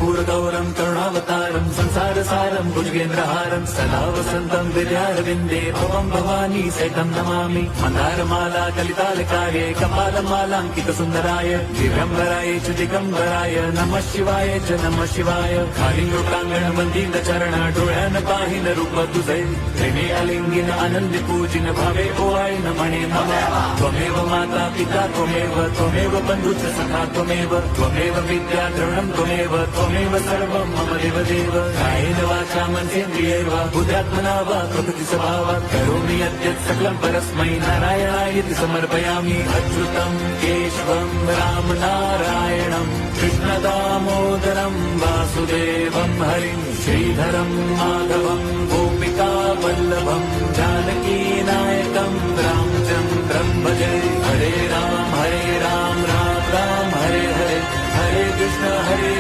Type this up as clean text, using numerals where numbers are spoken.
कर्पूरगौरं करुणावतारं संसारसारं भुजगेन्द्रहारं सदा वसन्तं विद्यारविन्दे भवं भवानी सहितं नमामि। मन्दारमाला कलितालकाय कपालमालाङ्कितसुन्दराय दिगम्बराय च दिगम्बराय नमः शिवाय च नमः शिवाय। कालिङ्गोटाङ्गणमन्दिरचरण डोळ्यान पाहिन रूप तुझे प्रेमे अलिंगिन आनंदी पूजिन भावे ओवाय नमणे नमः। त्वमेव माता पिता त्वमेव बन्धुश्च सखा त्वमेव विद्या द्रवणं त्वमेव सर्वं मम देवदेव। कायेन वाचा मनसेन्द्रियैर्वा बुद्ध्यात्मना वा प्रकृतिस्वभावात् करोमि यद्यत् सकलं परस्मै नारायणायति समर्पयामि। अच्युतं केशवं राम नारायणं कृष्णदामोदरं वासुदेवं हरिं श्रीधरं माधवं गोपिका वल्लभं जानकीनायकं रामचन्द्रं भजे। हरे राम राम राम हरे हरे हरे कृष्ण हरे